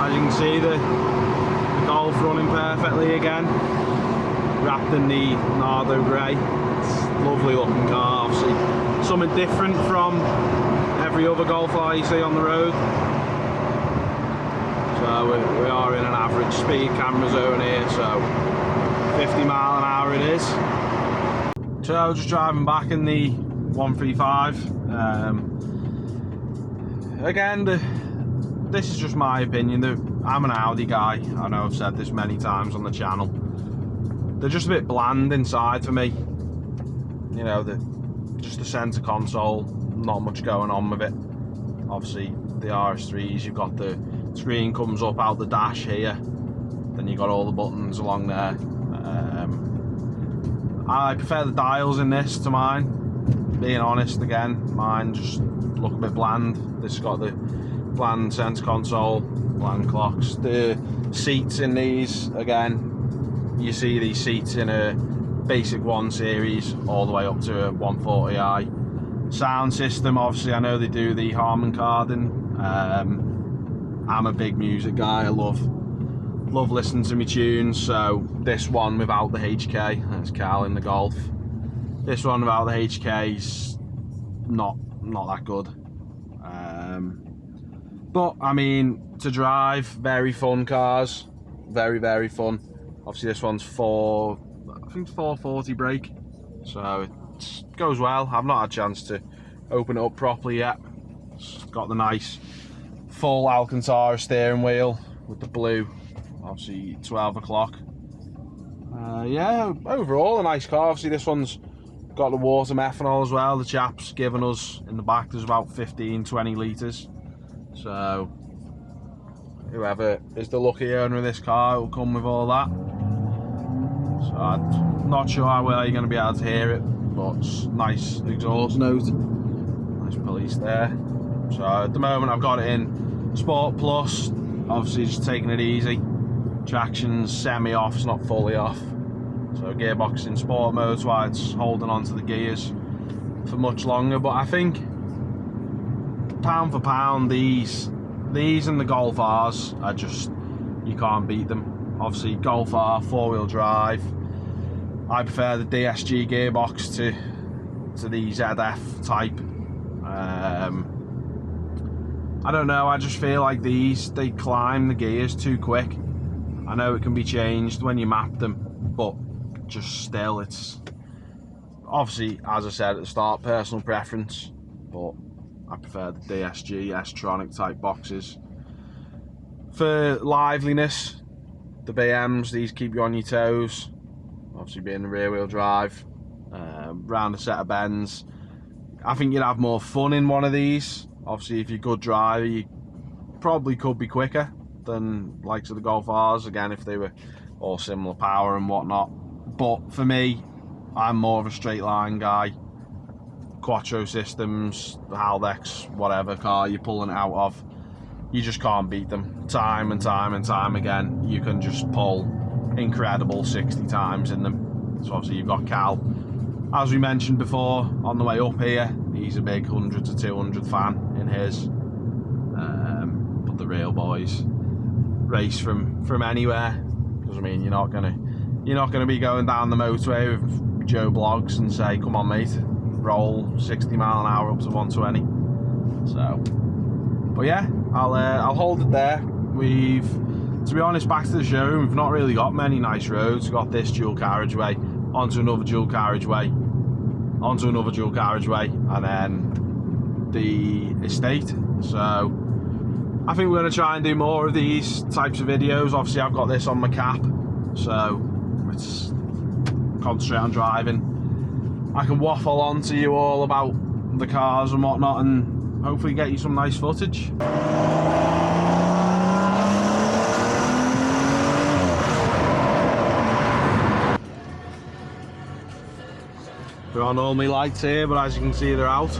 As you can see, the Golf running perfectly again, wrapped in the Nardo grey. It's a lovely looking car, obviously something different from every other Golf car you see on the road. So we are in an average speed camera zone here, so 50 mile an hour it is. So just driving back in the 135. Again, this is just my opinion. I'm an Audi guy. I know I've said this many times on the channel. They're just a bit bland inside for me. You know, just the centre console, not much going on with it. Obviously, the RS3s, you've got the screen comes up out the dash here. Then you've got all the buttons along there. I prefer the dials in this to mine. Being honest, again, mine just look a bit bland. This has got the bland centre console, bland clocks. The seats in these, again, you see these seats in a basic 1 series all the way up to a 140i. Sound system, obviously, I know they do the Harman Kardon. I'm a big music guy. I love listening to my tunes. So this one without the HK, that's Carl in the Golf. This one without the HK's not that good. But I mean, to drive, very fun cars, very fun. Obviously this one's I think it's 440 brake, so it goes well. I've not had a chance to open it up properly yet. It's got the nice full Alcantara steering wheel with the blue, obviously 12 o'clock. Yeah, overall a nice car. Obviously this one's got the water methanol as well. The chap's given us in the back, there's about 15-20 litres. So whoever is the lucky owner of this car will come with all that. So I'm not sure how well you're going to be able to hear it, but it's nice exhaust note, nice police there. So at the moment I've got it in Sport Plus, obviously just taking it easy. Traction's semi off, it's not fully off. So gearbox in sport mode, so it's holding onto the gears for much longer. But I think pound for pound, these and the Golf R's are just, you can't beat them. Obviously Golf R 4-wheel drive. I prefer the DSG gearbox to the ZF type. I don't know, I just feel like they climb the gears too quick. I know it can be changed when you map them, but just still, it's obviously, as I said at the start, personal preference, but I prefer the DSG S-tronic type boxes. For liveliness, the BMs, these keep you on your toes, obviously being the rear wheel drive, round a set of bends. I think you'd have more fun in one of these. Obviously if you're a good driver, you probably could be quicker than likes of the Golf R's, again if they were all similar power and whatnot. But for me, I'm more of a straight line guy. Quattro systems, the Haldex, whatever car you're pulling it out of, you just can't beat them. Time and time again, you can just pull incredible 60 times in them. So obviously you've got Cal, as we mentioned before on the way up here, he's a big 100 to 200 fan in his. But the real boys race from anywhere, because I mean you're not gonna be going down the motorway with Joe Bloggs and say, come on mate, roll 60 mile an hour up to 120. So, but yeah, I'll hold it there. To be honest, back to the showroom, we've not really got many nice roads. We've got this dual carriageway, onto another dual carriageway, onto another dual carriageway, and then the estate. So I think we're going to try and do more of these types of videos. Obviously I've got this on my cap, so let's concentrate on driving. I can waffle on to you all about the cars and whatnot, and hopefully get you some nice footage. There are normally lights here, but as you can see they're out.